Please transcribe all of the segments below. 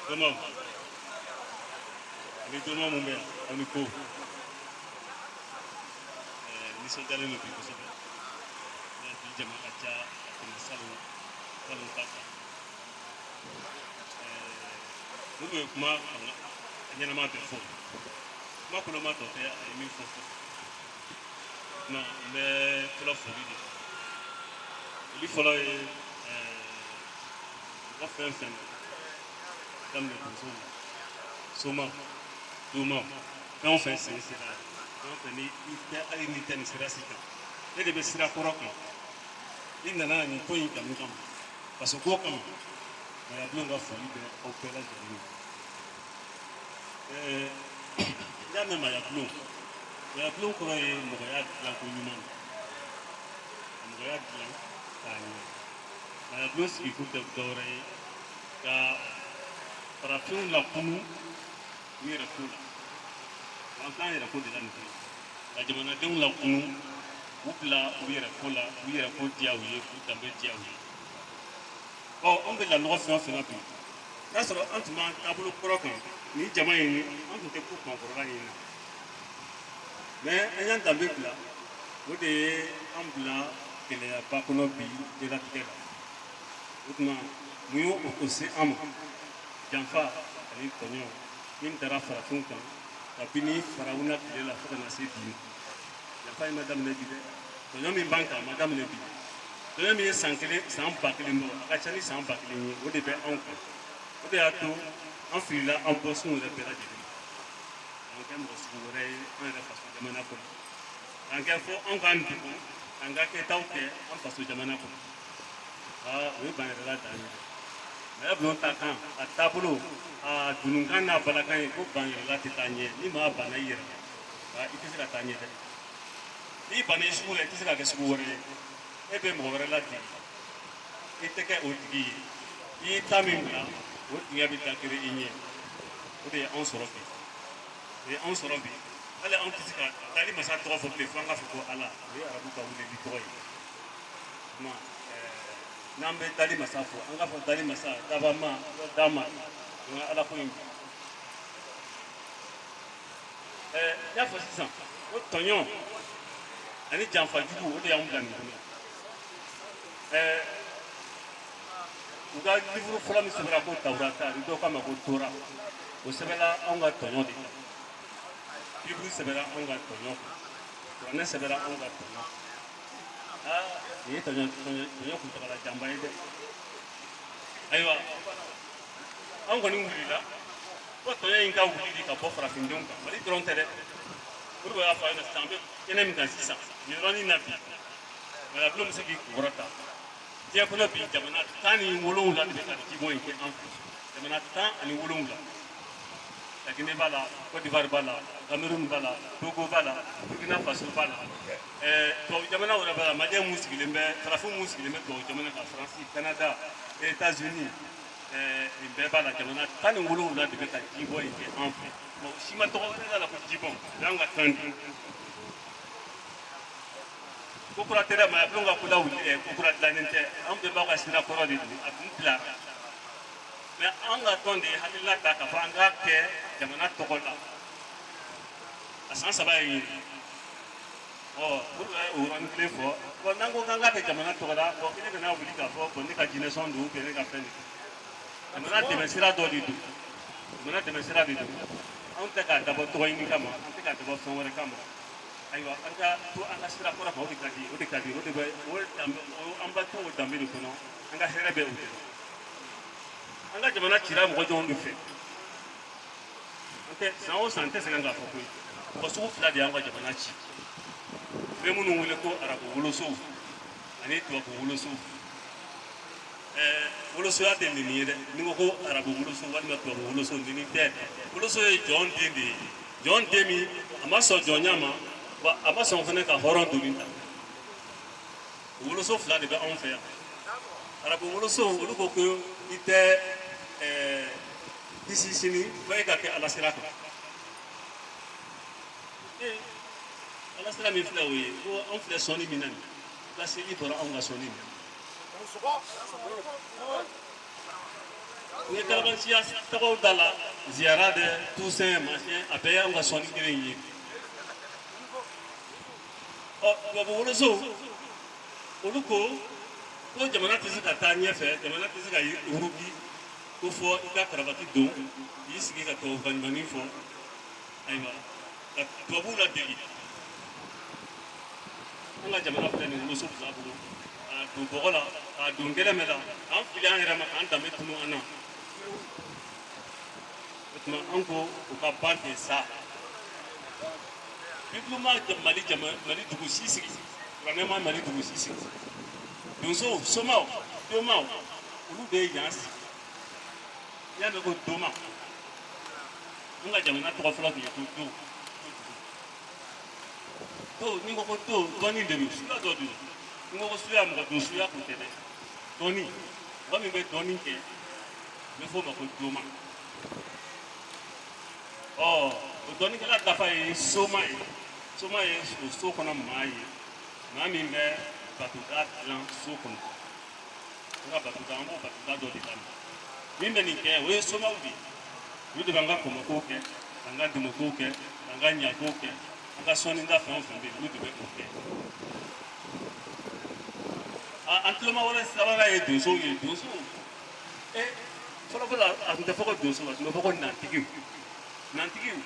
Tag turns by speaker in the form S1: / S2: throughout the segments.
S1: Doma. Ni doma mun bɛ yan aw ni ko. Nisɔndiyalen don bi kosɛbɛ. Bi jama ka ca ka tɛmɛ salon ta kan. Mun bɛ kuma ɲɛnama bɛɛ fɔ. Kuma koloma tɔ tɛ a ye min fɔ. Non, n bɛ fɔlɔ foli de. Foli fɔlɔ ye mɔgɔ fɛn fɛn daminɛ donso la. Soma, doma, fɛn o fɛn sen sera fɛn o fɛn ni hali n'i tɛ nin sira si kan ne de bɛ sira kɔrɔ kan i nana nin ko in kanu kama parce que k'o kama marabulon ka foli bɛ aw bɛɛ lajɛlen ye. N'i y'a mɛn marabulon kɔrɔ ye mɔgɔya dilanko ɲuman de ka mɔgɔya dilan k'a ɲɛ marabulon sigikun tɛ dɔwɛrɛ ye ka farafinw lakunu u yɛrɛ ko la an t'an yɛrɛ ko de la nin kɔnɔ ka jamanadenw lakunu u bila u yɛrɛ ko la u yɛrɛ ko diya u ye k'u danbe diya u ye. Anw bɛ lanɔgɔ fɛn o fɛn na bi n'a sɔrɔ an tun b'an taabolo kɔrɔ kan nin jama in an tun tɛ ko kɔnkɔrɔla in na mais an y'an danbe bila o de ye an bila gɛlɛyaba kɔnɔ bi diɲɛlatigɛ la o tuma mun y'o se an ma janfa ani tɔɲɔ min taara farafinw kan kabini farawuna tile la fo ka na se bi ma janfa in ma daminɛ bi dɛ tɔɲɔ min b'an kan a ma daminɛ bi tɔɲɔ min ye san 1000 bɔ a ka ca ni san 1000 ye o de bɛ anw kan o de y'a to an filila an bɔsunw yɛrɛ bɛɛ lajɛlen k'an kɛ mɔgɔ sugu wɛrɛ ye an yɛrɛ faso jamana kɔnɔ k'an kɛ fo anw k'an dogo k'an ka kɛtaw kɛ an faso jamana kɔnɔ o ye ban yɛrɛla dan ye dɛ marabulon ta kan a taabolo a dununkan n'a balakan ye ko ban yɛrɛla tɛ taa ɲɛ ni maa banna i yɛrɛ la i tɛ se ka taa ɲɛ dɛ n'i banna i sugu la i tɛ se ka kɛ sugu wɛrɛ ye e bɛ mɔgɔ wɛrɛ ladege i tɛ kɛ o tigi ye i ye ta min bila o dingɛ bɛ dakere i ɲɛ o de ye anw sɔrɔ bi hali anw tɛ se ka taali masa tɔgɔ fɔ bilen fo an k'a fɔ ko ala o ye arabu ka weleli tɔgɔ ye n'an bɛ taali masa fɔ an k'a fɔ taali masa dabama dama o ye ala ko in bi n y'a fɔ sisan ko tɔɲɔ ani janfajugu o de y'anw bila nin kɔnɔ u ka livre fɔlɔ min sɛbɛnna ko tawurata ni dɔw k'a ma ko tora o sɛbɛnna anw ka tɔɲɔ de kan livre sɛbɛnna anw ka tɔɲɔ kan kuranɛ sɛbɛnna anw ka tɔɲɔ kan nin ye tɔɲɔ kuntagalajanba ye dɛ ayiwa an kɔni wulila ko tɔɲɔ in ka wulili ka bɔ farafindenw kan mali dɔrɔn tɛ dɛ o de y'a fɔ a ɲɛna sisan an bɛ kɛnɛ min kan sisan nin yɔrɔnin na bi marabulon bɛ se k'i kɔrɔta diɲɛ kɔnɔ bi jamana 17 de bɛ ka jibɔn in kɛ an fɛ jamana 17 Guinée b'a la Côte d'Ivoire b'a la Cameroun b'a la Togo b'a la Burkina Faso b'a la tubabu jamana wɛrɛ b'a la maliyɛn mun sigilen bɛ farafin mun sigilen bɛ tubabu jamana kan Faransi Canada États-Unis nin bɛɛ b'a la jamana 17 de bɛ ka jibɔn in kɛ an fɛ si ma tɔgɔ wɛrɛ d'a la ko jibɔn o y'an ka kan di ko kura tɛ dɛ marabulon ka ko lawuli ko kura dilannen tɛ an bɛɛ b'aw ka sira kɔrɔ de don a kun bilara mais an ka tɔn de ye hakilina ta k'a fɔ an k'a kɛ jamana tɔgɔ la a san 3 ye ɲini pour que o yɔrɔnin kelen fɔ n'an ko k'an k'a kɛ jamana tɔgɔ la i ne kana wuli k'a fɔ ne ka jinɛ sɔn don ne ka fɛn de jamana dɛmɛ sira dɔ de don jamana dɛmɛ sira de don anw tɛ k'a dabɔ tɔgɔ ɲini kama an tɛ k'a dabɔ fɛn wɛrɛ kama ayiwa an ka to an ka sira kɔrɔ kan o de ka di o de bɛ an ba to o danbe de kɔnɔ an ka hɛrɛ bɛ o de la an ka jamana cira mɔgɔ jɔnw de fɛ an tɛ san o san tɛ sɛgɛn k'a fɔ ko mɔgɔ sugu 2 de y'an ka jamana ci u bɛ minnu wele ko arabu wolosow ani tubabu wolosow wolosoya tɛ nin ye dɛ ni ko ko arabu woloso walima tubabu woloso nin tɛ woloso ye jɔn den de ye jɔn den min a ma sɔn jɔnya ma wa a ma sɔn fana ka hɔrɔn doni ta woloso 2 de bɛ anw fɛ yan arabu woloso olu ko ko i tɛ kisi sini fo e ka kɛ ala sira kan ala sira min filɛ o ye ko anw filɛ sɔnni min na nin laseli bɔra anw ka sɔnni min Ni kalabansiya tɔgɔw da la ziyara de Toussaint machin a bɛɛ y'anw ka sɔnni kelen ye. Tubabu woloso olu ko jamana tɛ se ka taa ɲɛfɛ, jamana tɛ se ka yuruki ko fɔ i ka karavati don k'i sigi ka tubabukan ɲumanin fɔ ayiwa ka tubabuw ladege. An ka jamana filɛ nin woloso fila bolo k'a don bɔgɔ la k'a don gɛlɛmɛ la k'an fili an yɛrɛ ma k'an danbe tunu an na. O tuma an ko u ka ban ten sa. Bibiluma Mali dugu si sigi kuranɛ ma Mali dugu si sigi. Donsow somaw domaw olu de ye yan sigi. N'i y'a mɛn ko doma an ka jamana tɔgɔ fɔlɔ tun ye ko do. Do ni ko ko do dɔnni de don suya dɔ de don. Ni ko ko suya mɔgɔ don suya kun tɛ dɛ. Dɔnni mɔgɔ min bɛ dɔnni kɛ n bɛ f'o ma ko doma. O dɔnnikɛla dafa ye soma ye. Soma ye o so kɔnɔ maa ye maa min bɛ batuta dilan so kɔnɔ. An ka batuta an b'o batuta dɔ de lamɛn. Min bɛ nin kɛ o ye somaw de ye. Olu de b'an ka kɔmɔkow kɛ k'an ka dɛmɛkow kɛ k'an ka ɲakow kɛ an ka sɔnida fɛn o fɛn bɛ yen olu de bɛ o kɛ. An tuloma wɛrɛ sabanan ye donsow ye donsow fɔlɔfɔlɔ a tun tɛ fɔ ko donsow a tun bɛ fɔ ko nantigiw nantigiw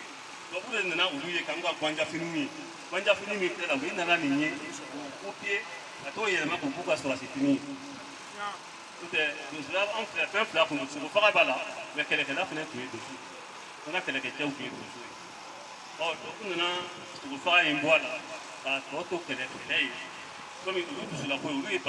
S1: tubabu de nana olu ye k'an ka gwanjafiniw ye gwanjafini min filɛ la u nana nin ye k'u pied ka t'o yɛlɛma k'u k'u ka sɔrɔsifini ye. N'o tɛ donsoya an fɛ fɛn fila kun don sogo faga b'a la mɛ kɛlɛkɛla fana tun ye donso ye an ka kɛlɛkɛcɛw tun ye donso ye. Dɔw nana sogo faga in bɔ a la k'a tɔ to kɛlɛ ye komi olu dusulako ye olu ye bala